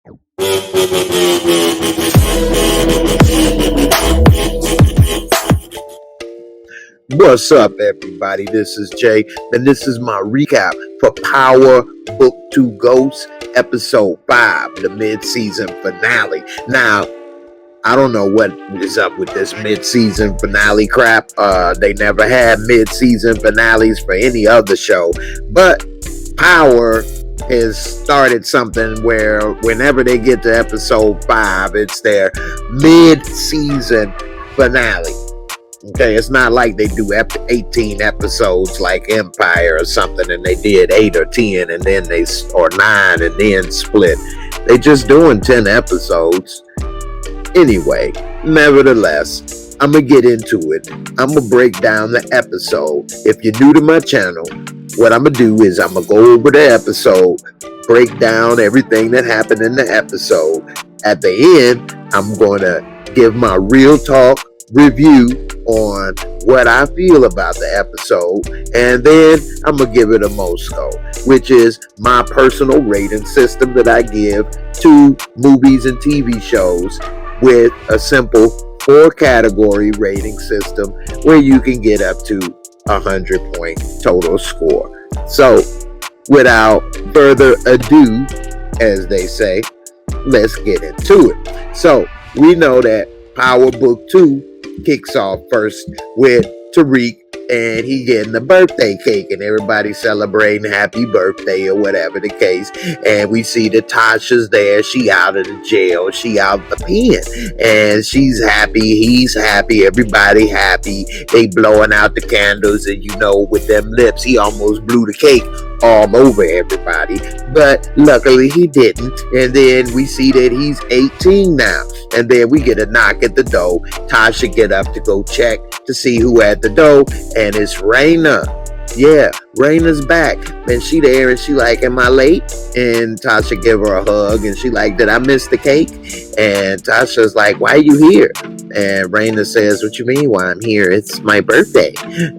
What's up, everybody? This is Jay, and this is my recap for Power Book 2 Ghosts, Episode 5, the mid-season finale. Now, I don't know what is up with this mid-season finale crap. They never had mid-season finales for any other show, but Power has started something where whenever they get to Episode 5, it's their mid-season finale. Okay, it's not like they do 18 episodes like Empire or something, and they did 8 or 10 and then or 9 and then split. They just doing 10 episodes. Anyway, nevertheless, I'm going to get into it. I'm going to break down the episode. If you're new to my channel, what I'm going to do is I'm going to go over the episode, break down everything that happened in the episode. At the end, I'm going to give my real talk review on what I feel about the episode, and then I'm gonna give it a Mosco, which is my personal rating system that I give to movies and TV shows with a simple 4-category rating system where you can get up to 100-point total score. So without further ado, as they say, let's get into it. So we know that Power Book 2 kicks off first with Tariq, and he getting a birthday cake and everybody celebrating happy birthday or whatever the case. And we see that Tasha's there. She out of the jail. She out the pen. And she's happy. He's happy. Everybody happy. They blowing out the candles, and with them lips, he almost blew the cake all over everybody. But luckily he didn't. And then we see that he's 18 now. And then we get a knock at the door. Tasha get up to go check to see who at the door, and it's Raina. Yeah, Raina's back, and she there, and she like, am I late? And Tasha give her a hug, and she like, did I miss the cake? And Tasha's like, why are you here? And Raina says, what you mean why I'm here? It's my birthday.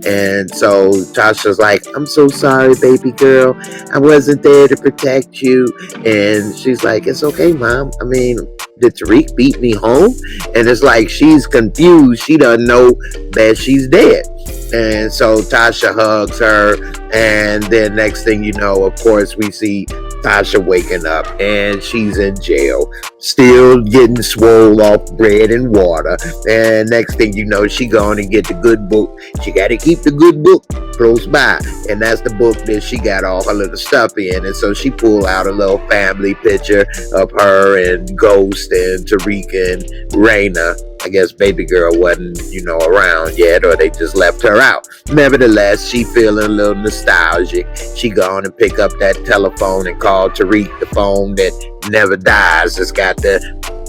And so Tasha's like, I'm so sorry, baby girl. I wasn't there to protect you. And she's like, it's okay, Mom. I mean, did Tariq beat me home? And it's like she's confused. She doesn't know that she's dead. And so Tasha hugs her, and then next thing you know, of course, we see Tasha waking up, and she's in jail, still getting swole off bread and water. And next thing you know, she going to get the good book. She got to keep the good book close by, and that's the book that she got all her little stuff in. And so she pulled out a little family picture of her and Ghost and Tariq and Raina. I guess baby girl wasn't, around yet, or they just left her out. Nevertheless, she feeling a little nostalgic. She gone and pick up that telephone and call Tariq, the phone that never dies. It's got the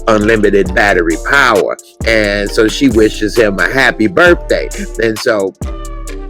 unlimited battery power. And so she wishes him a happy birthday. And so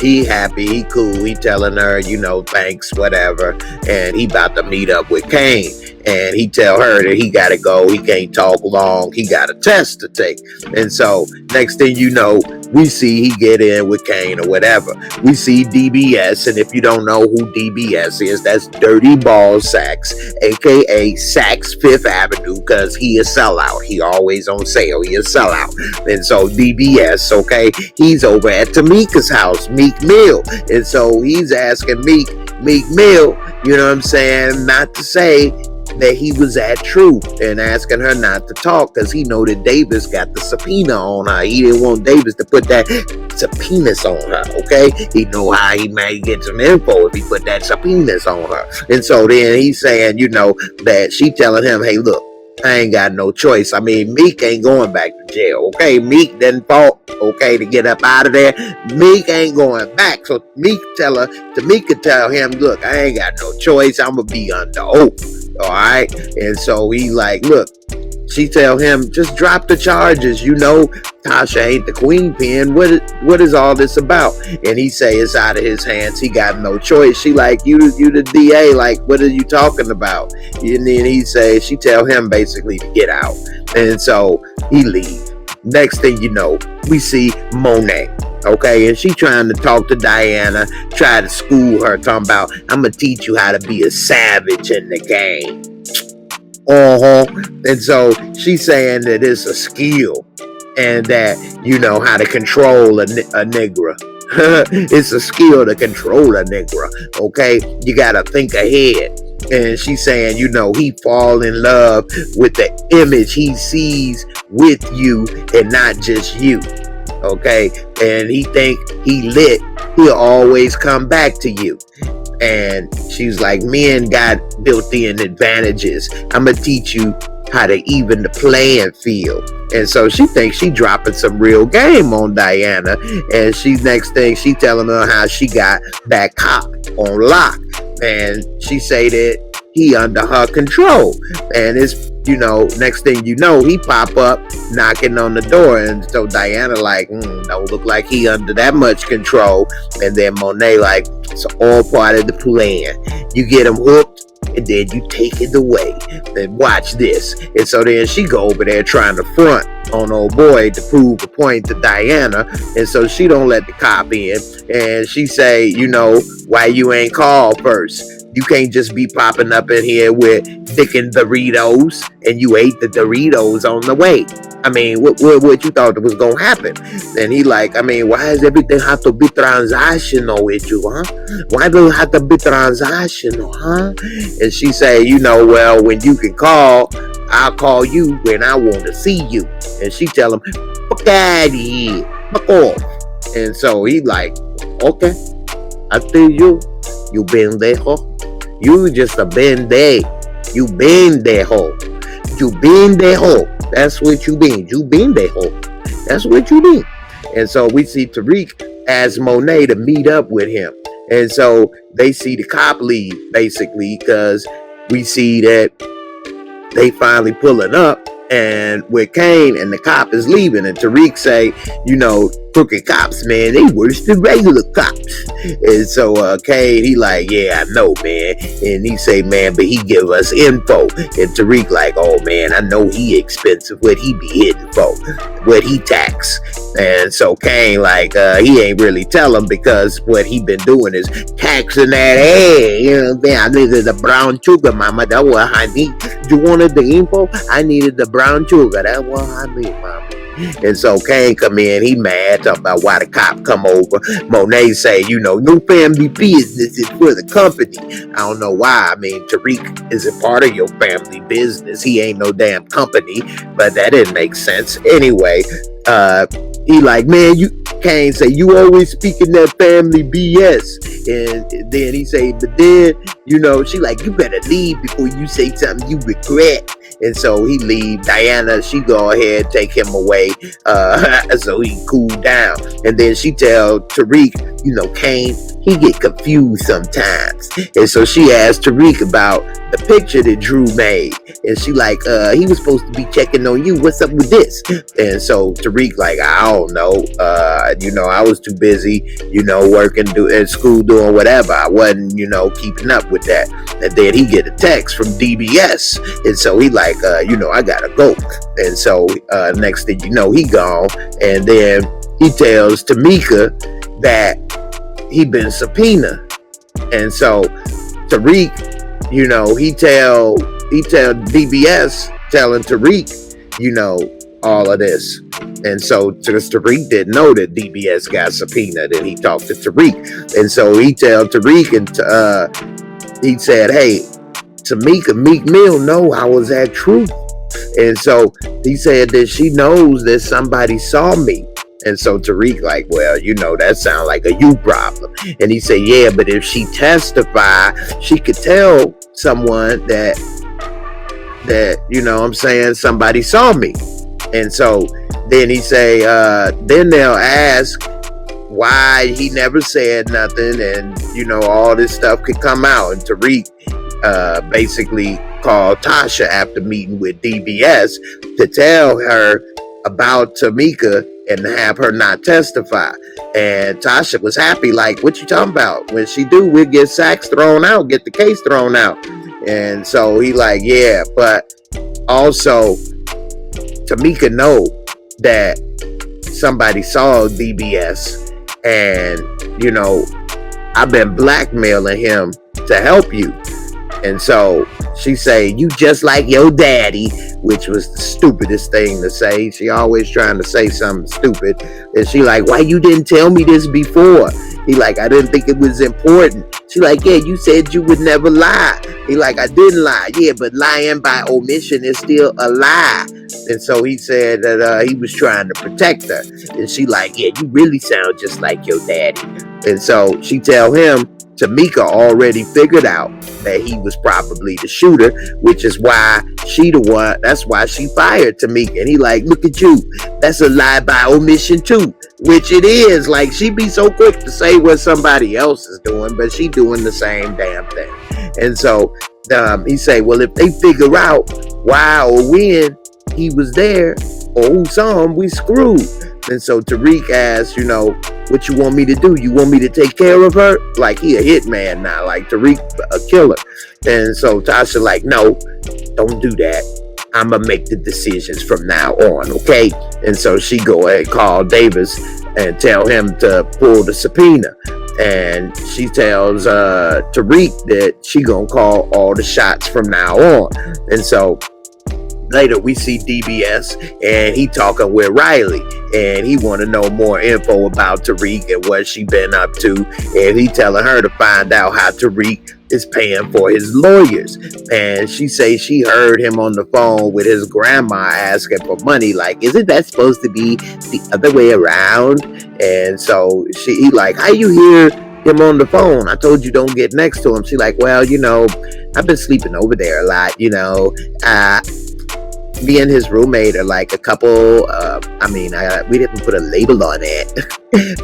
he happy, he cool, he telling her, thanks, whatever. And he about to meet up with Kane. And he tell her that he got to go. He can't talk long. He got a test to take. And so next thing you know, we see he get in with Kane or whatever. We see DBS. And if you don't know who DBS is, that's Dirty Ball Sacks, a.k.a. Saks Fifth Avenue, because he a sellout. He always on sale. He a sellout. And so DBS, okay, he's over at Tamika's house, Meek Mill. And so he's asking Meek Mill, not to say that he was at Truth, and asking her not to talk because he know that Davis got the subpoena on her. He didn't want Davis to put that subpoenas on her, okay? He know how he may get some info if he put that subpoenas on her. And so then he's saying, that she telling him, hey, look, I ain't got no choice. I mean, Meek ain't going back to jail, okay? Meek didn't fought, okay, to get up out of there. Meek ain't going back. So Tamika tell him, look, I ain't got no choice. I'm going to be under oath. All right. And so he like, look, she tell him, just drop the charges. Tasha ain't the queen pin. What is all this about? And he say it's out of his hands. He got no choice. She like, you the DA. Like, what are you talking about? And then she tell him basically to get out. And so he leave. Next thing you know, we see Monet. Okay, and she trying to talk to Diana, try to school her, talking about, I'm going to teach you how to be a savage in the game. And so she's saying that it's a skill and that you know how to control a nigger. It's a skill to control a nigger. Okay, you gotta think ahead. And she's saying, you know, he fall in love with the image he sees with you and not just you. Okay, and he think he lit. He'll always come back to you. And she's like, men got built-in advantages. I'm gonna teach you how to even the playing field. And so she thinks she dropping some real game on Diana. And next thing she telling her how she got that cop on lock. And she say that he under her control. And it's, you know, next thing you know, he pop up knocking on the door. And so Diana like, don't look like he under that much control. And then Monet like, it's all part of the plan. You get him hooked and then you take it away. Then watch this. And so then she go over there trying to front on old boy to prove a point to Diana. And so she don't let the cop in. And she say, you know, why you ain't called first? You can't just be popping up in here with thick Doritos and you ate the Doritos on the way. I mean, what you thought was gonna happen? And he like, I mean, why does everything have to be transactional with you, huh? Why do it have to be transactional, huh? And she say, you know, well, when you can call, I'll call you when I want to see you. And she tell him, fuck out of here, fuck off. And so he like, okay, I feel you. You been there, huh? You just a been there. You been there, ho. You been there, ho. That's what you been. You been there, ho. That's what you been. And so we see Tariq ask Monet to meet up with him. And so they see the cop leave, basically, because we see that they finally pulling up and with Kane and the cop is leaving. And Tariq say, you know, crooked cops, man, they worse than regular cops. And so Kane, he like, yeah, I know, man. And he say, man, but he give us info. And Tariq like, oh man, I know he expensive. What he be hitting for? What he tax? And so Kane like, he ain't really tell him because what he been doing is taxing that ass. You know what I'm saying? I needed the brown sugar, mama. That's what I need. You wanted the info? I needed the brown sugar. That's what I need, mama. And so Kane come in, he mad, talking about why the cop come over. Monet say, you know, no family business is for the company. I don't know why. I mean, Tariq is a part of your family business. He ain't no damn company, but that didn't make sense. Anyway, he like, man, Kane say, you always speaking that family BS. And then he say, but then, you know, she like, you better leave before you say something you regret. And so he leave. Diana, she go ahead, take him away, so he cool down. And then she tell Tariq, you know, Kane, he get confused sometimes. And so she asked Tariq about the picture that Drew made. And she like, he was supposed to be checking on you. What's up with this? And so Tariq like, I don't know. You know, I was too busy, you know, working at school, doing whatever. I wasn't, you know, keeping up with that. And then he get a text from DBS. And so he like, you know, I gotta go. And so next thing you know, he gone. And then he tells Tamika that he been subpoenaed. And so Tariq, you know, he tell DBS telling Tariq, you know, all of this. And so Tariq didn't know that DBS got subpoenaed, and he talked to Tariq. And so he tell Tariq, and he said, hey, Tamika Meek Mill know I was at Truth. And so he said that she knows that somebody saw me. And so Tariq like, well, you know, that sounds like a you problem. And he said, yeah, but if she testify, she could tell someone that, you know what I'm saying, somebody saw me. And so then he say, then they'll ask why he never said nothing, and, you know, all this stuff could come out. And Tariq basically called Tasha after meeting with DBS to tell her about Tamika and have her not testify. And Tasha was happy, like, what you talking about? When she do, we'll get sacks thrown out, get the case thrown out. And so he like, yeah, but also Tamika know that somebody saw DBS, and, you know, I've been blackmailing him to help you. And so she say, you just like your daddy, which was the stupidest thing to say. She always trying to say something stupid. And she like, why you didn't tell me this before? He like, I didn't think it was important. She like, yeah, you said you would never lie. He like, I didn't lie. Yeah, but lying by omission is still a lie. And so he said that he was trying to protect her. And she like, yeah, you really sound just like your daddy. And so she tell him, Tamika already figured out that he was probably the shooter, which is why that's why she fired Tamika. And he like, look at you, that's a lie by omission too, which it is. Like, she be so quick to say what somebody else is doing, but she doing the same damn thing. And so he say, well, if they figure out why or when he was there or who saw him, we screwed. And so Tariq asked, what you want me to do? You want me to take care of her? Like, he a hitman now, like Tariq a killer. And so Tasha like, no, don't do that. I'm going to make the decisions from now on, okay? And so she go ahead and call Davis and tell him to pull the subpoena. And she tells Tariq that she going to call all the shots from now on. And so later we see DBS and he talking with Riley and he want to know more info about Tariq and what she been up to, and he telling her to find out how Tariq is paying for his lawyers. And she say she heard him on the phone with his grandma asking for money, like, isn't that supposed to be the other way around? And so he like, how you hear him on the phone? I told you don't get next to him. She like, well, I've been sleeping over there a lot, me and his roommate are like a couple. We didn't put a label on it.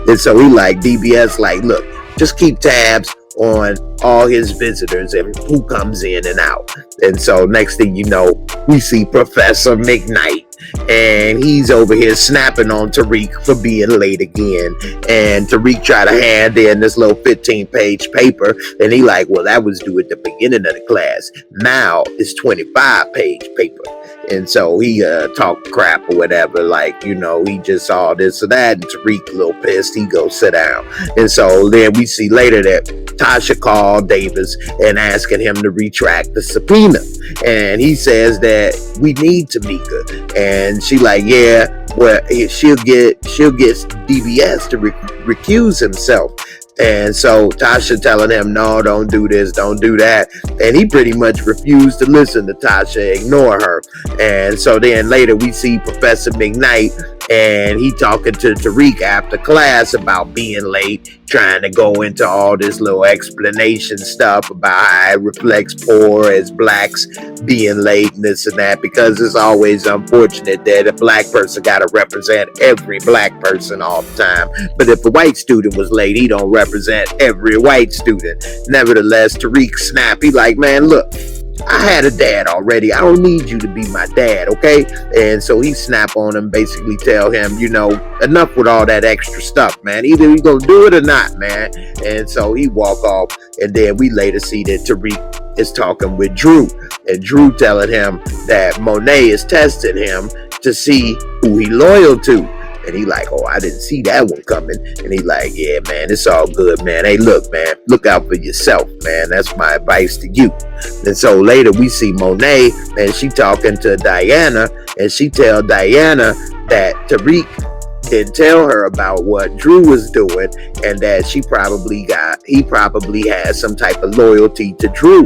And so he like, DBS like, look, just keep tabs on all his visitors and who comes in and out. And so next thing you know, we see Professor McKnight, and he's over here snapping on Tariq for being late again. And Tariq try to hand in this little 15-page paper, and he like, well, that was due at the beginning of the class. Now it's 25-page paper. And so he talked crap or whatever, like, he just saw this or that, and Tariq a little pissed. He go sit down. And so then we see later that Tasha called Davis and asking him to retract the subpoena. And he says that we need Tamika. And she like, yeah, well, she'll get DBS to recuse himself. And so Tasha telling him, no, don't do this, don't do that. And he pretty much refused to listen to Tasha, ignore her. And so then later we see Professor McKnight, and he talking to Tariq after class about being late, trying to go into all this little explanation stuff about how it reflects poor as blacks being late and this and that, because it's always unfortunate that a black person got to represent every black person all the time. But if a white student was late, he don't represent every white student. Nevertheless, Tariq snap. He like, man, look, I had a dad already. I don't need you to be my dad, okay? And so he snap on him, basically tell him, enough with all that extra stuff, man. Either you gonna do it or not, man. And so he walk off, and then we later see that Tariq is talking with Drew, and Drew telling him that Monet is testing him to see who he loyal to. And he like, oh, I didn't see that one coming. And he like, yeah, man, it's all good, man. Hey, look, man, look out for yourself, man. That's my advice to you. And so later we see Monet, and she talking to Diana, and she tell Diana that Tariq didn't tell her about what Drew was doing, and that he probably has some type of loyalty to Drew.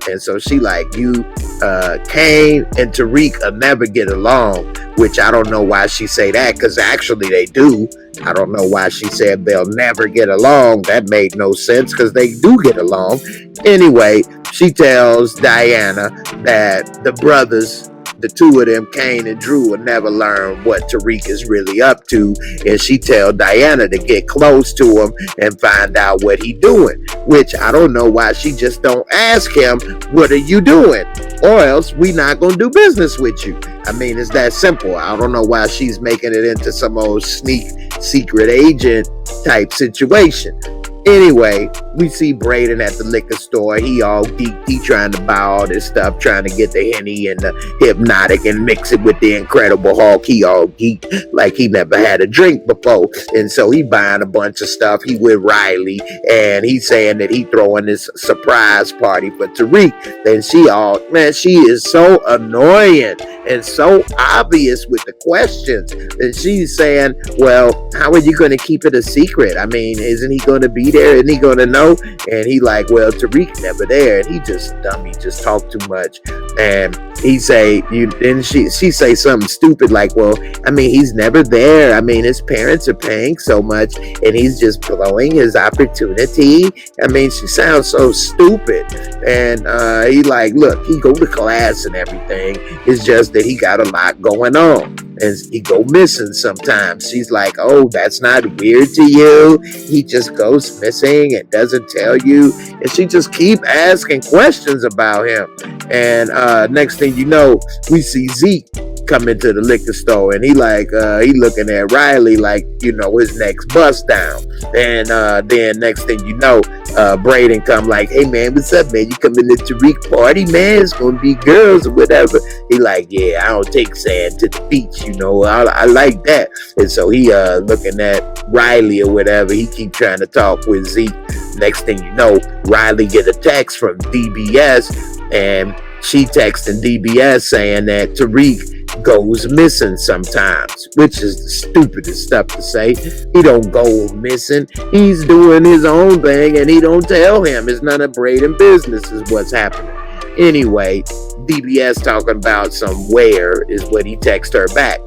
And so she like, Kane and Tariq will never get along, which I don't know why she say that, because actually they do. I don't know why she said they'll never get along. That made no sense, because they do get along. Anyway, she tells Diana that the brothers, the two of them, Kane and Drew, will never learn what Tariq is really up to. And she tell Diana to get close to him and find out what he doing, which I don't know why she just don't ask him, what are you doing? Or else we not gonna do business with you. I mean, it's that simple. I don't know why she's making it into some old secret agent type situation. Anyway, we see Braden at the liquor store. He all geeked. He trying to buy all this stuff, trying to get the Henny and the Hypnotic and mix it with the Incredible Hulk. He all geeked like he never had a drink before. And so he buying a bunch of stuff. He with Riley, and he's saying that he throwing this surprise party for Tariq. And she all, man, she is so annoying and so obvious with the questions. And she's saying, well, how are you going to keep it a secret? I mean, isn't he going to be there? Isn't he going to know? And he like, well, Tariq never there. And he just dummy, just talk too much. And he say, and she say something stupid like, well, I mean, he's never there. I mean, his parents are paying so much and he's just blowing his opportunity. I mean, she sounds so stupid. And he like, look, he go to class and everything. It's just that he got a lot going on. And he go missing sometimes. She's like, oh, that's not weird to you? He just goes missing and doesn't tell you. And she just keep asking questions about him. And next thing you know, we see Zeke come into the liquor store, and he like he looking at Riley like, you know, his next bust down. And then next thing you know, Braden come like, hey man, what's up, man? You coming to Tariq party, man? It's gonna be girls or whatever. He like, yeah, I don't take sand to the beach, you know, I like that. And so he looking at Riley or whatever. He keep trying to talk with Zeke. Next thing you know, Riley get a text from DBS, and she texting DBS saying that Tariq goes missing sometimes, which is the stupidest stuff to say. He don't go missing. He's doing his own thing, and he don't tell him. It's none of Braden business is what's happening. Anyway, DBS talking about some where is what he texted her back.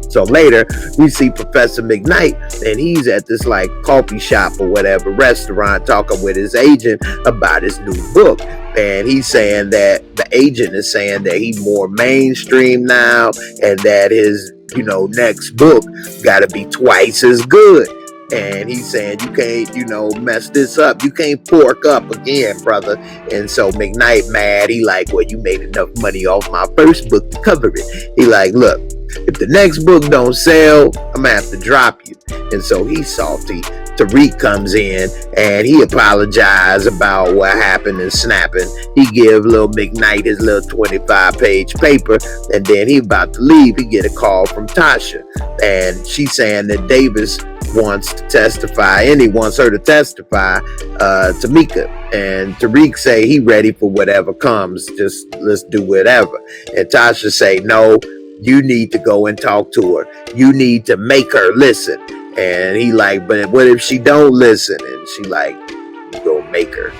So later, we see Professor McKnight, and he's at this like coffee shop or whatever, restaurant, talking with his agent about his new book. And he's saying that the agent is saying that he's more mainstream now, and that his, you know, next book got to be twice as good. And he's saying, you can't, you know, mess this up. You can't fork up again, brother. And so McKnight mad. He like, well, you made enough money off my first book to cover it. He like, look, if the next book don't sell, I'm gonna have to drop you. And so he's salty. Tariq comes in and he apologized about what happened in snapping. He give little McKnight his little 25-page paper, and then he about to leave. He get a call from Tasha, and she's saying that Davis wants to testify, and he wants her to testify to Mika. And Tariq say he ready for whatever comes. Just let's do whatever. And Tasha say, no, you need to go and talk to her. You need to make her listen. And he like, but what if she don't listen? And she like, you go make her.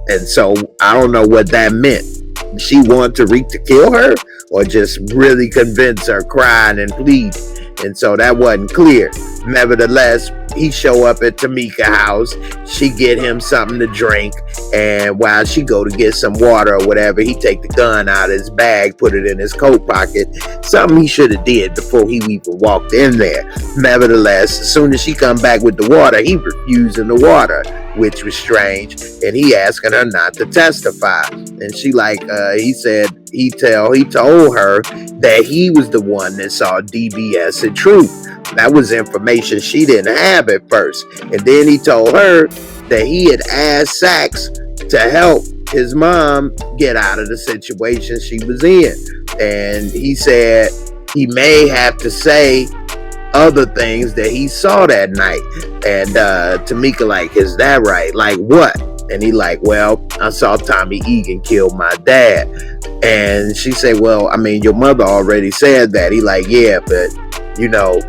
And so I don't know what that meant. She want Tariq to kill her, or just really convince her, crying and plead. And so that wasn't clear. Nevertheless, he show up at Tamika's house. She get him something to drink, and while she go to get some water or whatever, he take the gun out of his bag, put it in his coat pocket. Something he should have did before he even walked in there. Nevertheless, as soon as she come back with the water, he refusing the water, which was strange, and he asking her not to testify. And she like, he said he told her that he was the one that saw DBS and Truth. That was information she didn't have at first. And then he told her that he had asked Sachs to help his mom get out of the situation she was in. And he said he may have to say other things that he saw that night. And Tamika like, is that right? Like what? And he like, well, I saw Tommy Egan kill my dad. And she said, well, I mean, your mother already said that. He like, yeah, but you know,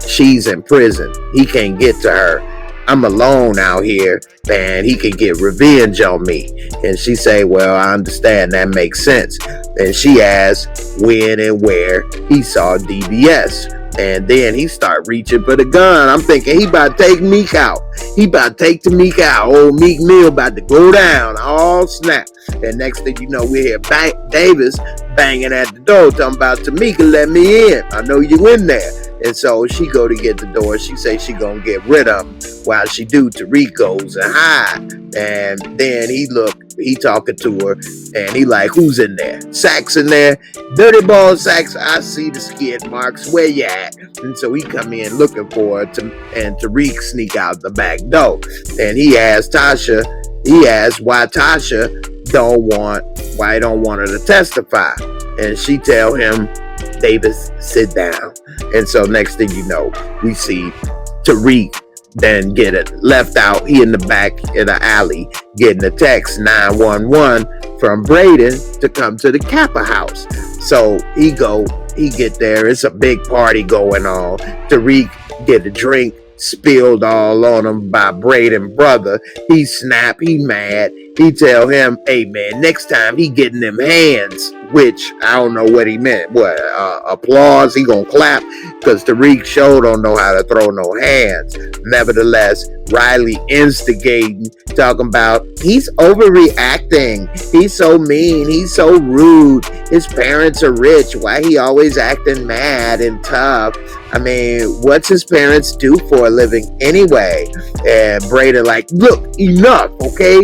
she's in prison. He can't get to her. I'm alone out here, and he can get revenge on me. And she say, well, I understand. That makes sense. And she asked when and where he saw DBS. And then he start reaching for the gun. I'm thinking he about to take Meek out. He about to take Tamika out. Old Meek Mill about to go down. All snap. And next thing you know, we hear Davis banging at the door, talking about, Tamika, let me in. I know you in there. And so she go to get the door. She say she gonna get rid of him. While she do, Tariq goes and hide. And then he look He talking to her, and he like, who's in there? Sachs in there? Dirty ball Sachs, I see the skid marks. Where you at? And so he come in looking for her, and Tariq sneak out the back door. And he asked why Tasha don't want her to testify. And she tell him, Davis, sit down. And so next thing you know, we see Tariq then get it left out. He in the back in the alley getting a text 911 from Braden to come to the Kappa house. So he get there. It's a big party going on. Tariq get a drink spilled all on him by Braden brother. He snap, he mad. He tell him, hey man, next time he getting them hands, which I don't know what he meant. What, applause? He gonna clap? Because Tariq sure don't know how to throw no hands. Nevertheless, Riley instigating, talking about he's overreacting. He's so mean. He's so rude. His parents are rich. Why he always acting mad and tough? I mean, what's his parents do for a living anyway? And Braden like, look, enough, okay?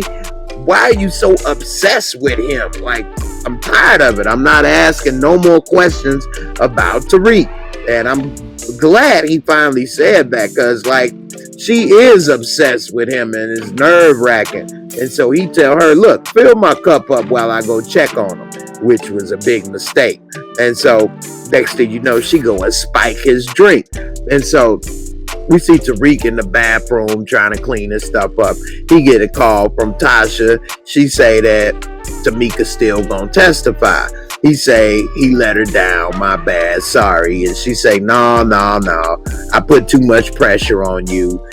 Why are you so obsessed with him? Like, I'm tired of it. I'm not asking no more questions about Tariq. And I'm glad he finally said that, because, like, she is obsessed with him and it's nerve-wracking. And so he tell her, look, fill my cup up while I go check on him, which was a big mistake. And so next thing you know, she go and spike his drink. And so we see Tariq in the bathroom trying to clean his stuff up. He get a call from Tasha. She say that Tamika still gonna testify. He say he let her down. My bad, sorry. And she say, no. I put too much pressure on you.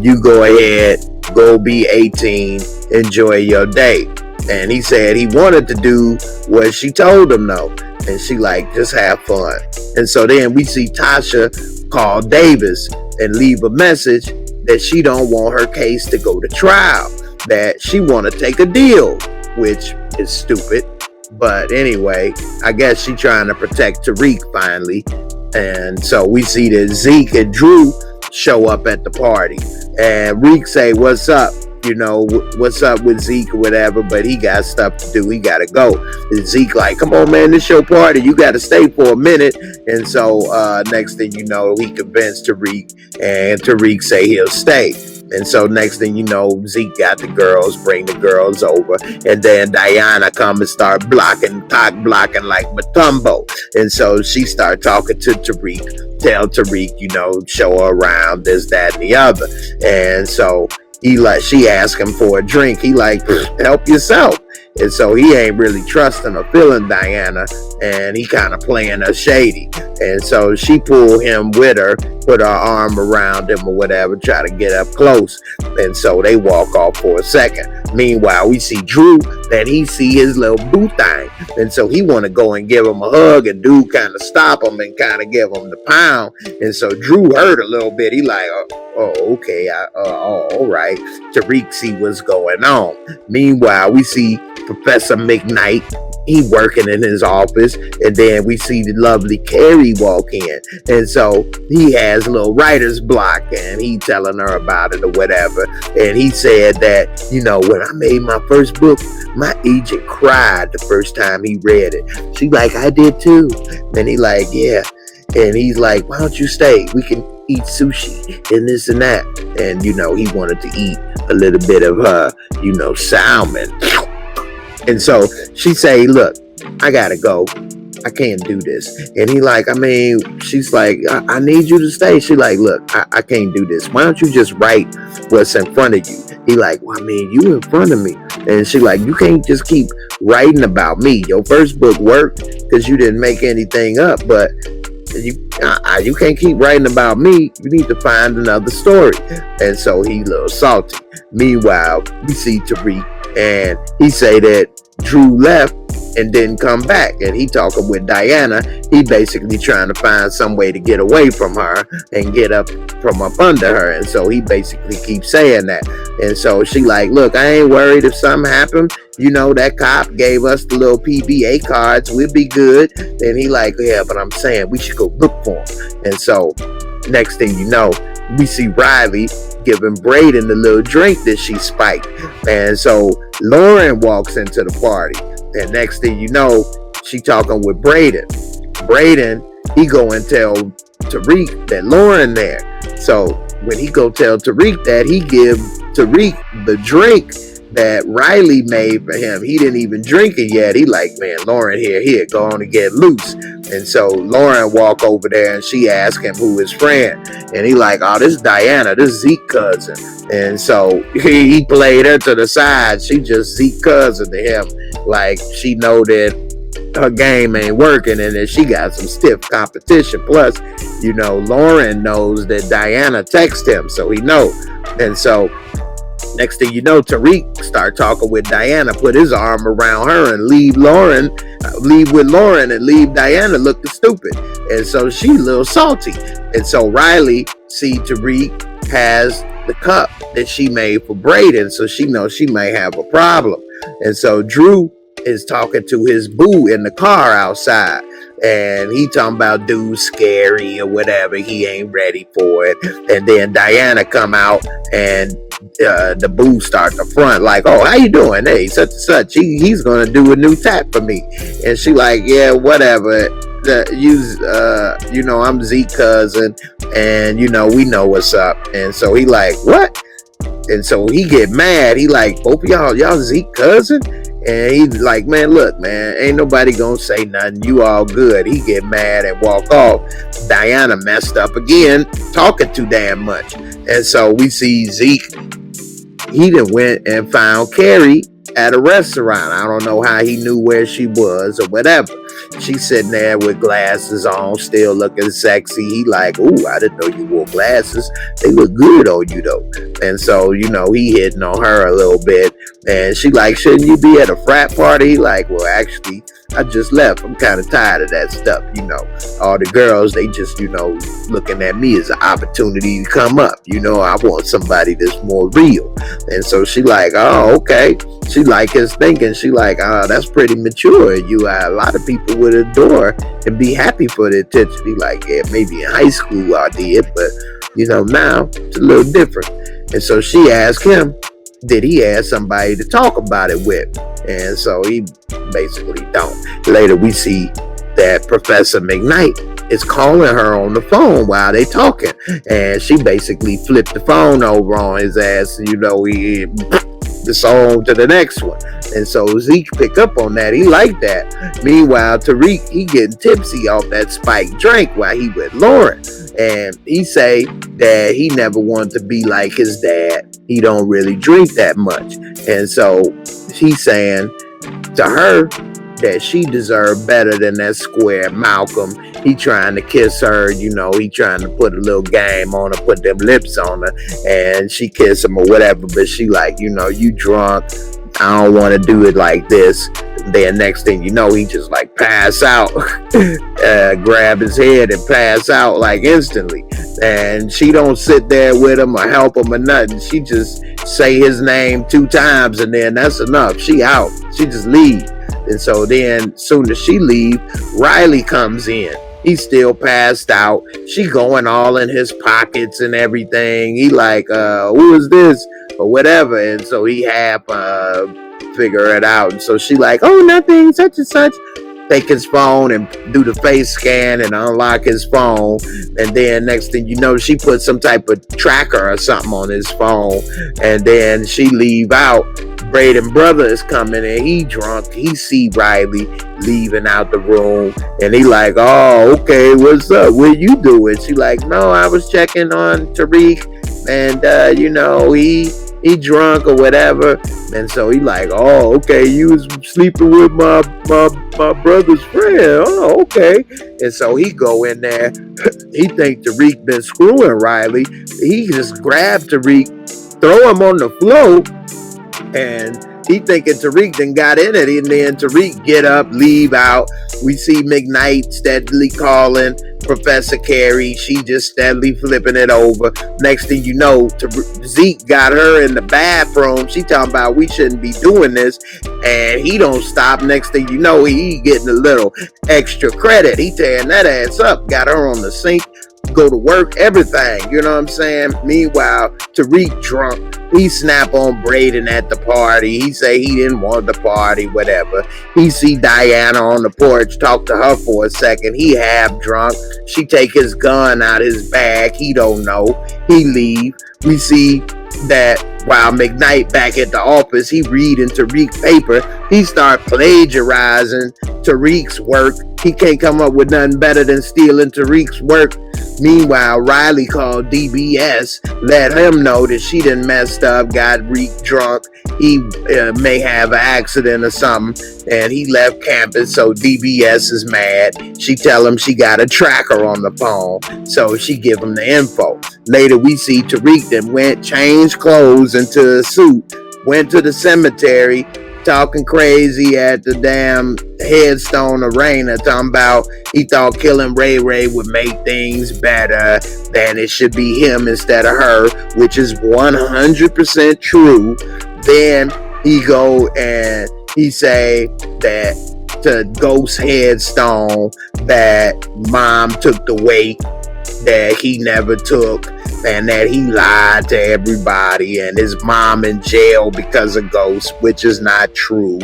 You go ahead, go be 18, enjoy your day. And he said he wanted to do what she told him though. And she like, just have fun. And so then we see Tasha call Davis and leave a message that she don't want her case to go to trial, that she want to take a deal, which is stupid. But anyway, I guess she trying to protect Tariq finally. And so we see that Zeke and Drew show up at the party. And Reek say, what's up? You know, what's up with Zeke or whatever, but he got stuff to do. He got to go. And Zeke like, come on, man, this your party. You got to stay for a minute. And so next thing you know, he convinced Tariq, and Tariq say he'll stay. And so next thing you know, Zeke got the girls, bring the girls over. And then Diana come and start cock blocking like Matumbo. And so she start talking to Tariq, tell Tariq, you know, show her around, this, that, and the other. And so she asked him for a drink. He like, help yourself. And so he ain't really trusting or feeling Diana, and he kind of playing her shady. And so she pulled him with her, put her arm around him or whatever, try to get up close. And so they walk off for a second. Meanwhile, we see Drew, and he see his little boo thing. And so he want to go and give him a hug, and dude kind of stop him and kind of give him the pound. And so Drew hurt a little bit. He like, okay, all right. Tariq see what's going on. Meanwhile, we see Professor McKnight. He working in his office, and then we see the lovely Carrie walk in, and so he has a little writer's block, and he telling her about it or whatever. And he said that, you know, when I made my first book, my agent cried the first time he read it. She like, I did too. And he like, yeah. And he's like, why don't you stay? We can eat sushi and this and that. And, you know, he wanted to eat a little bit of you know, salmon. And so she say, look, I gotta go. I can't do this. And he like, I mean, she's like, I need you to stay. She like, look, I can't do this. Why don't you just write what's in front of you? He like, well, I mean, you in front of me. And she like, you can't just keep writing about me. Your first book worked because you didn't make anything up, but you can't keep writing about me. You need to find another story. And so he a little salty. Meanwhile, we see Tariq, and he say that Drew left and didn't come back, and he talking with Diana. He basically trying to find some way to get away from her and get up from up under her. And so he basically keeps saying that. And so she like, look, I ain't worried if something happened. You know, that cop gave us the little PBA cards. We'll be good. And he like, yeah, but I'm saying we should go look for him. And so next thing you know, we see Riley giving Braden the little drink that she spiked. And so Lauren walks into the party, and next thing you know, she talking with Braden. Braden, he go and tell Tariq that Lauren there. So when he go tell Tariq that, he give Tariq the drink that Riley made for him. He didn't even drink it yet. He like, man, Lauren here, go on and get loose. And so Lauren walk over there and she ask him who his friend. And he like, oh, this is Diana, this Zeke cousin. And so he played her to the side. She just Zeke cousin to him. Like, she know that her game ain't working and that she got some stiff competition. Plus, you know, Lauren knows that Diana texted him, so he know. And so next thing you know, Tariq start talking with Diana, put his arm around her and leave with Lauren and leave Diana looking stupid. And so she a little salty. And so Riley see Tariq has the cup that she made for Braden, so she knows she may have a problem. And so Drew is talking to his boo in the car outside, and he talking about dude scary or whatever, he ain't ready for it. And then Diana come out and the boo start to front like, oh, how you doing? Hey, such and such, he's gonna do a new tap for me. And she like, yeah, whatever. You know, I'm Zeke cousin, and you know, we know what's up. And so he like, what? And so he get mad. He like, both of y'all Zeke cousin? And he's like, man, look, man, ain't nobody gonna say nothing. You all good. He get mad and walk off. Diana messed up again, talking too damn much. And so we see Zeke, he done went and found Carrie at a restaurant. I don't know how he knew where she was or whatever. She's sitting there with glasses on, still looking sexy. He like, ooh, I didn't know you wore glasses. They look good on you though. And so, you know, he hitting on her a little bit. And she like, shouldn't you be at a frat party? He like, well, actually, I just left. I'm kind of tired of that stuff, you know. All the girls, they just, you know, looking at me as an opportunity to come up. You know, I want somebody that's more real. And so she like, oh, okay. She like his thinking. She like, oh, that's pretty mature. A lot of people would adore and be happy for the attention. He like, yeah, maybe in high school I did, but, you know, now it's a little different. And so she asked him, did he have somebody to talk about it with? And so he basically don't. Later we see that Professor McKnight is calling her on the phone while they talking, and she basically flipped the phone over on his ass. You know, he the song to the next one. And so Zeke pick up on that. He like that. Meanwhile, Tariq, he getting tipsy off that spiked drink while he with Lauren. And he say that he never wanted to be like his dad. He don't really drink that much. And so he's saying to her that she deserved better than that square Malcolm. He trying to kiss her, you know, he trying to put a little game on her, put them lips on her, and she kiss him or whatever, but she like, you know, you drunk, I don't want to do it like this. Then next thing you know, he just like pass out, grab his head and pass out like instantly. And she don't sit there with him or help him or nothing. She just say his name 2 times and then that's enough. She out. She just leave. And so then soon as she leave, Riley comes in. He's still passed out. She going all in his pockets and everything. He like, who is this? Or whatever. And so he half figure it out. And so she like, oh, nothing, such and such. Take his phone and do the face scan and unlock his phone. And then next thing you know, she put some type of tracker or something on his phone. And then she leave out. Braden brother is coming and he drunk. He see Riley leaving out the room. And he like, oh, okay, what's up? What you doing? She like, no, I was checking on Tariq. And, you know, he drunk or whatever. And so he like, oh, okay, you was sleeping with my brother's friend. Oh, okay. And so he go in there. He think Tariq been screwing Riley. He just grabbed Tariq, throw him on the floor, and he thinking Tariq then got in it. And then Tariq get up, leave out. We see McKnight steadily calling Professor Carrie. She just steadily flipping it over. Next thing you know, Zeke got her in the bathroom. She talking about we shouldn't be doing this. And he don't stop. Next thing you know, he getting a little extra credit. He tearing that ass up. Got her on the sink. go to work, everything. You know what I'm saying? Meanwhile, Tariq drunk. He snap on Braden at the party. He say he didn't want the party, whatever. He see Diana on the porch, talk to her for a second. He half drunk. She take his gun out his bag. He don't know. He leave. We see that while McKnight back at the office, he reading Tariq's paper. He start plagiarizing Tariq's work. He can't come up with nothing better than stealing Tariq's work. Meanwhile, Riley called DBS, let him know that she done messed up, got Reek drunk. He may have an accident or something, and he left campus, so DBS is mad. She tell him she got a tracker on the phone, so she give him the info. Later, we see Tariq then went, changed clothes into a suit, went to the cemetery, talking crazy at the damn headstone arena, talking about he thought killing Ray Ray would make things better, that it should be him instead of her, which is 100% true. Then he go and he say that to Ghost headstone that mom took the weight that he never took, and that he lied to everybody, and his mom in jail because of Ghost, which is not true.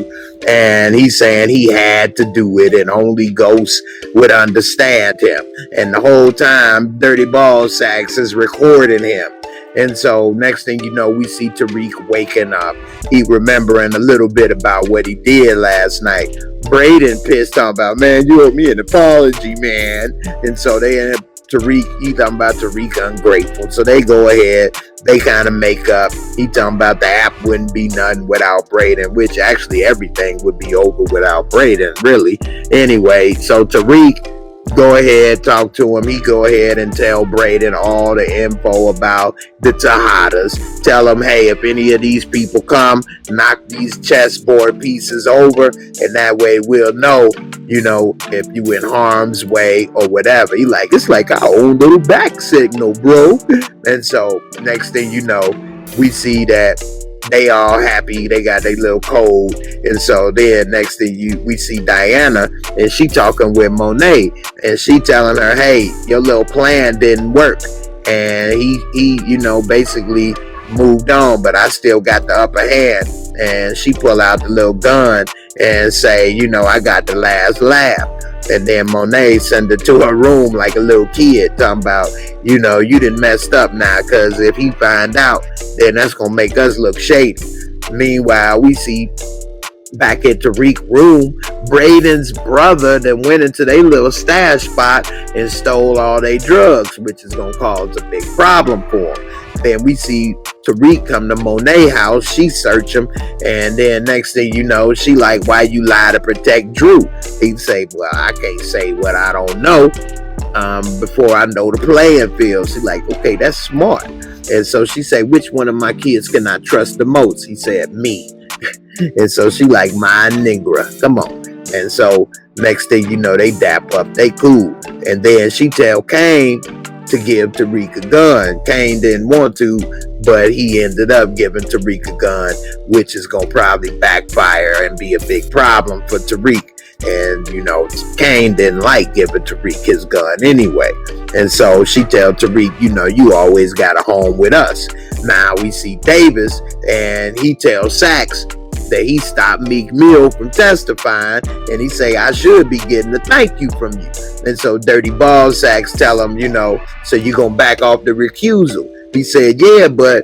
And he's saying he had to do it and only Ghost would understand him. And the whole time, Dirty Ball Sacks is recording him. And so next thing you know, we see Tariq waking up. He remembering a little bit about what he did last night. Braden pissed off about, man, you owe me an apology, man. And so they end up he talking about Tariq ungrateful. So they go ahead, they kind of make up. He talking about the app wouldn't be nothing without Braden, which actually everything would be over without Braden, really. Anyway, so Tariq go ahead, talk to him. He go ahead and tell Braden all the info about the Tejadas. Tell him, hey, if any of these people come, knock these chessboard pieces over, and that way we'll know, you know, if you in harm's way or whatever. He like, it's like our own little back signal, bro. And so next thing you know, we see that they all happy, they got their little code. And so then next thing we see Diana, and she talking with Monet, and she telling her, hey, your little plan didn't work, and he you know, basically moved on, but I still got the upper hand. And she pull out the little gun and say, you know, I got the last laugh. And then Monet send her to her room like a little kid, talking about, you know, you done messed up now, because if he find out, then that's going to make us look shady. Meanwhile, we see back at Tariq's room, Braden's brother that went into their little stash spot and stole all their drugs, which is going to cause a big problem for him. Then we see Tariq come to Monet house, she search him, and then next thing you know, she like, why you lie to protect Drew? He'd say, well, I can't say what I don't know before I know the playing field. She like, okay, that's smart. And so she say, which one of my kids can I trust the most? He said, me. And so she like, my nigga, come on. And so next thing you know, they dap up, they cool. And then she tell Kane to give Tariq a gun. Kane didn't want to, but he ended up giving Tariq a gun, which is going to probably backfire and be a big problem for Tariq. And, you know, Kane didn't like giving Tariq his gun anyway. And so she tell Tariq, you know, you always got a home with us. Now we see Davis, and he tells Sachs that he stopped Meek Mill from testifying, and he say, I should be getting a thank you from you. And so Dirty Ball Sacks tell him, you know, so you gonna back off the recusal? He said, yeah, but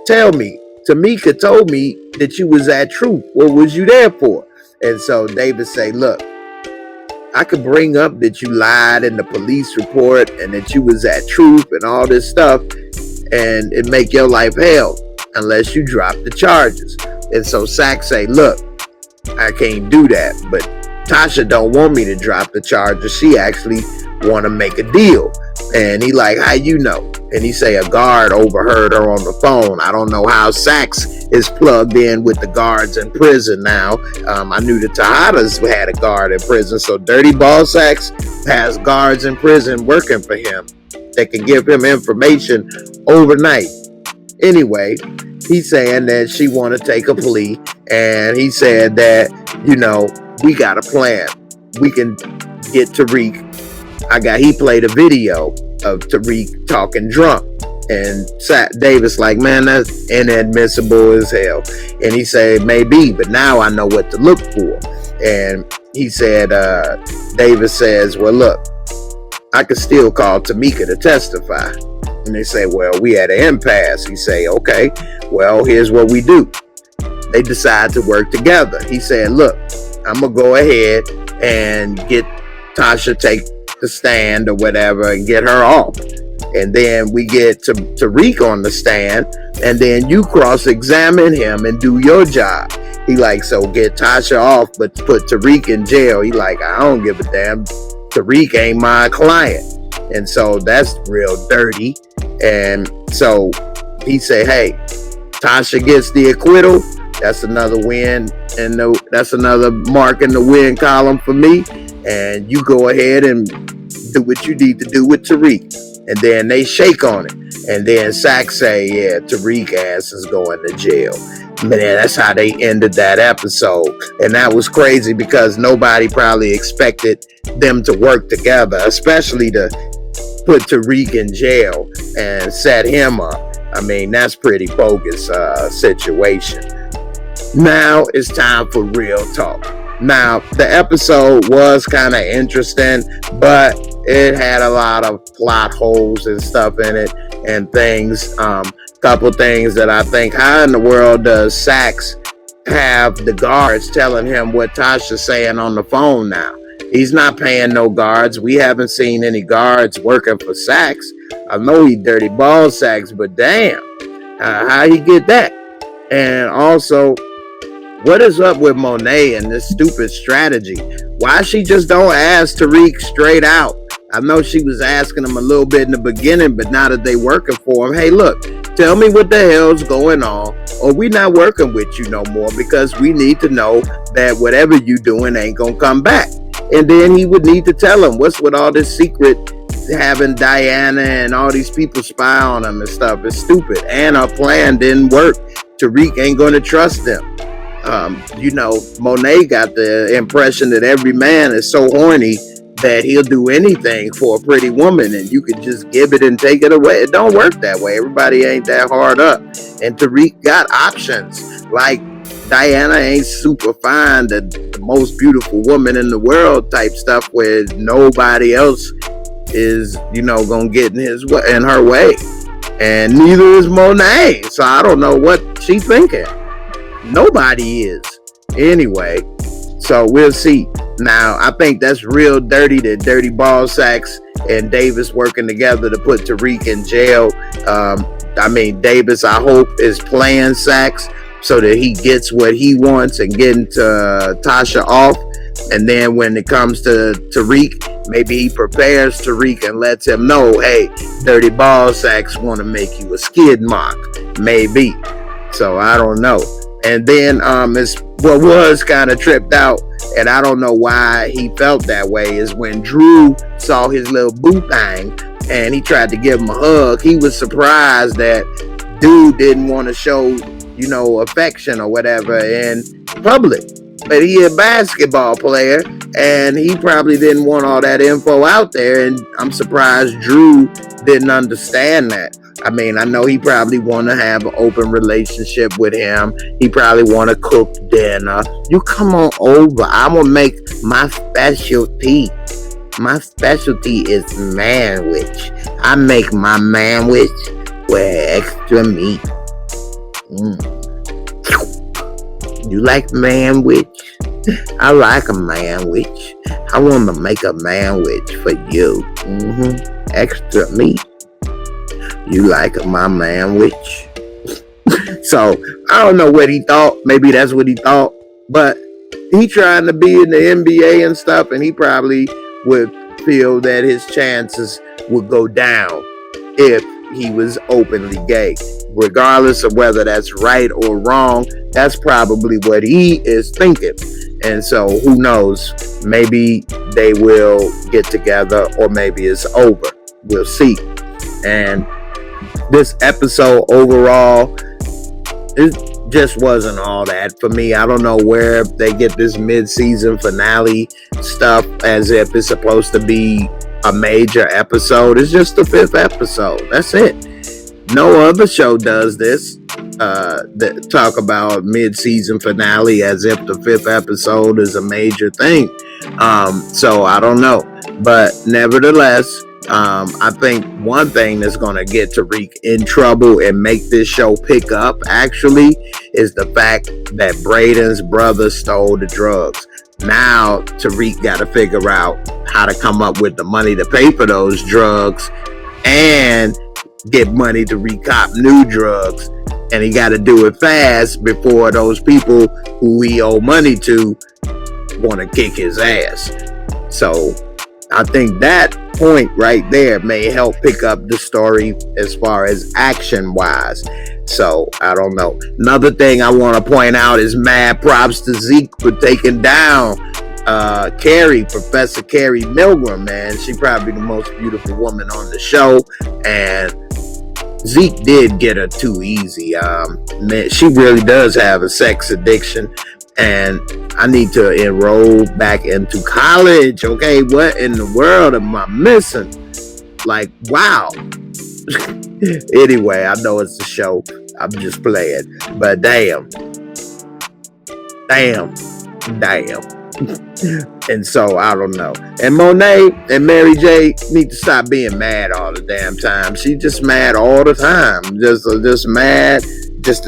tell me, Tamika told me that you was at Truth. What was you there for? And so Davis say, look, I could bring up that you lied in the police report and that you was at Truth and all this stuff, and it make your life hell unless you drop the charges. And so Sachs say, look, I can't do that, but Tasha don't want me to drop the charges. She actually want to make a deal. And he like, how you know? And he say a guard overheard her on the phone. I don't know how Sachs is plugged in with the guards in prison now. I knew the Tejadas had a guard in prison. So Dirty Ball Sachs has guards in prison working for him that can give him information overnight. Anyway, he's saying that she want to take a plea, and he said that, you know, we got a plan. We can get Tariq. He played a video of Tariq talking drunk. And Davis like, man, that's inadmissible as hell. And he said, maybe, but now I know what to look for. And he said, Davis says, well, look, I could still call Tamika to testify. And they say, well, we had an impasse. He say, okay, well, here's what we do. They decide to work together. He said, look, I'm going to go ahead and get Tasha take the stand or whatever and get her off. And then we get to Tariq on the stand, and then you cross-examine him and do your job. He like, so get Tasha off, but put Tariq in jail. He like, I don't give a damn. Tariq ain't my client. And so that's real dirty. And so he say, hey, Tasha gets the acquittal. That's another win, and that's another mark in the win column for me. And you go ahead and do what you need to do with Tariq. And then they shake on it. And then Sack say, yeah, Tariq ass is going to jail. Man, that's how they ended that episode. And that was crazy because nobody probably expected them to work together, especially to put Tariq in jail and set him up. I mean, that's pretty bogus situation. Now it's time for real talk. Now, the episode was kind of interesting, but it had a lot of plot holes and stuff in it and things. Couple things that I think, how in the world does Sax have the guards telling him what Tasha's saying on the phone now? He's not paying no guards. We haven't seen any guards working for Sax. I know he dirty ball Sax, but damn, how he get that? And also, what is up with Monet and this stupid strategy? Why she just don't ask Tariq straight out? I know she was asking him a little bit in the beginning, but now that they working for him, hey, look, tell me what the hell's going on, or we not working with you no more because we need to know that whatever you doing ain't gonna come back. And then he would need to tell him what's with all this secret, having Diana and all these people spy on him and stuff. It's stupid. And our plan didn't work. Tariq ain't gonna trust them. Monet got the impression that every man is so horny that he'll do anything for a pretty woman and you can just give it and take it away. It don't work that way. Everybody ain't that hard up. And Tariq got options. Like Diana ain't super fine, the most beautiful woman in the world type stuff where nobody else is, gonna get in her way. And neither is Monet. So I don't know what she's thinking. Nobody is. Anyway, so we'll see. Now, I think that's real dirty, that Dirty Ball Sacks and Davis working together to put Tariq in jail. Davis, I hope, is playing Sacks so that he gets what he wants and getting Tasha off. And then when it comes to Tariq, maybe he prepares Tariq and lets him know, hey, Dirty Ball Sacks want to make you a skid mark. Maybe. So I don't know. And then it's what was kind of tripped out, and I don't know why he felt that way, is when Drew saw his little boo thing and he tried to give him a hug. He was surprised that dude didn't want to show, affection or whatever in public. But he a basketball player and he probably didn't want all that info out there, and I'm surprised Drew didn't understand that. I know he probably want to have an open relationship with him. He probably want to cook dinner. You come on over. I'm going to make my specialty. My specialty is manwich. I make my manwich with extra meat. You like manwich? I like a manwich. I want to make a manwich for you. Extra meat. You like my manwich? So, I don't know what he thought. Maybe that's what he thought. But he trying to be in the NBA and stuff, and he probably would feel that his chances would go down if he was openly gay. Regardless of whether that's right or wrong, that's probably what he is thinking. And so, who knows? Maybe they will get together, or maybe it's over. We'll see. And this episode overall, it just wasn't all that for me. I don't know where they get this mid-season finale stuff as if it's supposed to be a major episode. It's just the 5th episode. That's it. No other show does this. That talk about mid-season finale as if the 5th episode is a major thing. So I don't know, but nevertheless, I think one thing that's going to get Tariq in trouble and make this show pick up actually is the fact that Braden's brother stole the drugs. Now Tariq got to figure out how to come up with the money to pay for those drugs and get money to recop new drugs. And he got to do it fast before those people who he owe money to want to kick his ass. So I think that point right there may help pick up the story as far as action wise. So I don't know. Another thing I want to point out is mad props to Zeke for taking down Carrie, Professor Carrie Milgram, man. She probably the most beautiful woman on the show, and Zeke did get her too easy. Man, she really does have a sex addiction, and I need to enroll back into college. Okay, what in the world am I missing? Like, wow. Anyway, I know it's a show. I'm just playing, but damn. And so I don't know. And Monet and Mary J need to stop being mad all the damn time. She just mad all the time. Just mad. Just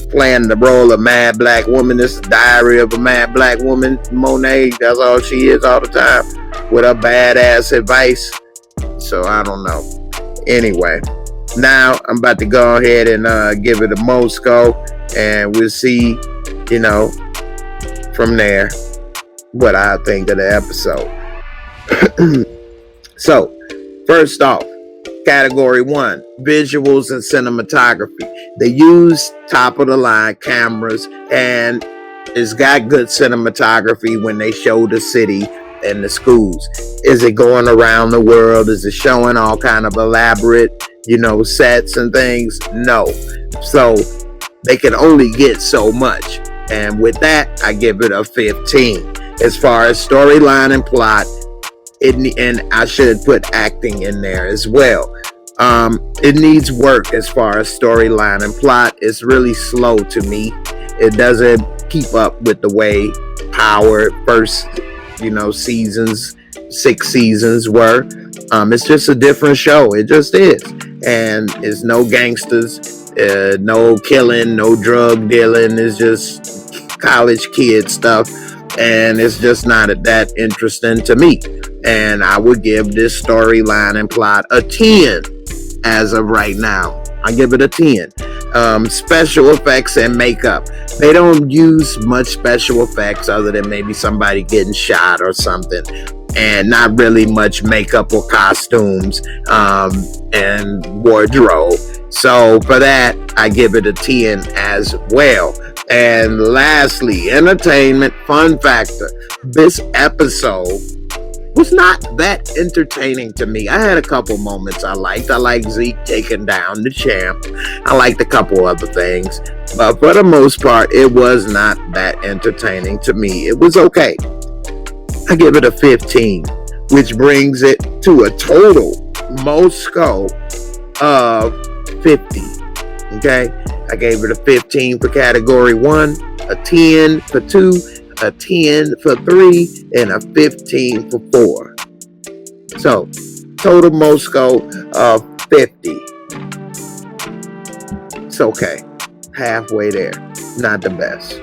playing the role of mad black woman. This is the diary of a mad black woman. Monet, that's all she is all the time. With her badass advice. So I don't know. Anyway, now I'm about to go ahead and give it a Moscow. And we'll see, from there, what I think of the episode. So, first off, category 1, visuals and cinematography. They use top of the line cameras, and it's got good cinematography when they show the city and the schools. Is it going around the world? Is it showing all kind of elaborate, sets and things? No. So they can only get so much. And with that, I give it a 15. As far as storyline and plot, and I should put acting in there as well. It needs work as far as storyline and plot. It's really slow to me. It doesn't keep up with the way Power first, seasons, 6 seasons were. It's just a different show. It just is. And it's no gangsters, no killing, no drug dealing. It's just college kid stuff. And it's just not that interesting to me. And I would give this storyline and plot a 10 as of right now. I give it a 10. Special effects and makeup. They don't use much special effects other than maybe somebody getting shot or something. And not really much makeup or costumes and wardrobe. So for that, I give it a 10 as well. And lastly, entertainment fun factor. This episode was not that entertaining to me. I had a couple moments I liked. I liked Zeke taking down the champ. I liked a couple other things. But for the most part, it was not that entertaining to me. It was okay. I give it a 15, which brings it to a total Moscow of 50. Okay? I gave it a 15 for category 1, a 10 for 2, a 10 for 3, and a 15 for 4. So, total Moscow of 50. It's okay. Halfway there. Not the best.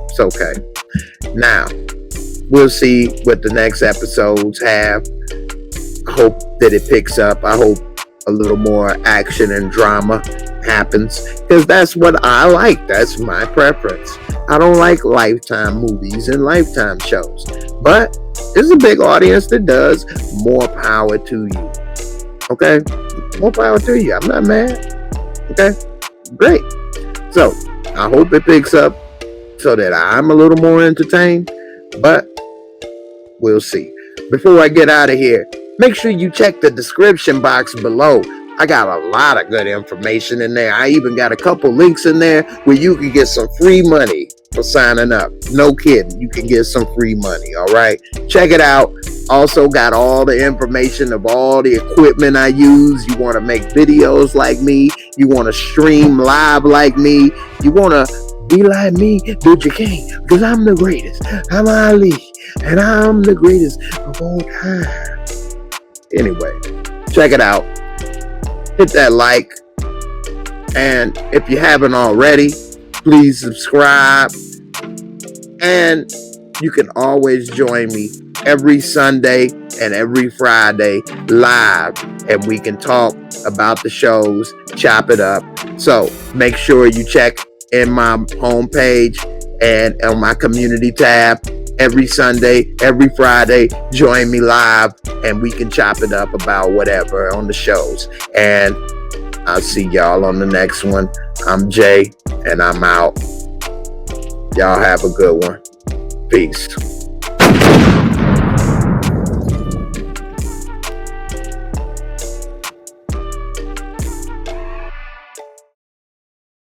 It's okay. Now, we'll see what the next episodes have. I hope that it picks up. I hope a little more action and drama happens, because that's what I like. That's my preference. I don't like Lifetime movies and Lifetime shows, but there's a big audience that does. More power to you. Okay? More power to you. I'm not mad. Okay? Great. So, I hope it picks up so that I'm a little more entertained, but we'll see. Before I get out of here, make sure you check the description box below. I got a lot of good information in there. I even got a couple links in there where you can get some free money for signing up. No kidding. You can get some free money. All right. Check it out. Also got all the information of all the equipment I use. You want to make videos like me. You want to stream live like me. You want to be like me, but you can't, because I'm the greatest. I'm Ali, and I'm the greatest of all time. Anyway, check it out. Hit that like. And if you haven't already, please subscribe. And you can always join me every Sunday and every Friday live, and we can talk about the shows, chop it up. So make sure you check in my homepage and on my community tab every Sunday, every Friday. Join me live, and we can chop it up about whatever on the shows. And I'll see y'all on the next one. I'm Jay, and I'm out. Y'all have a good one. Peace.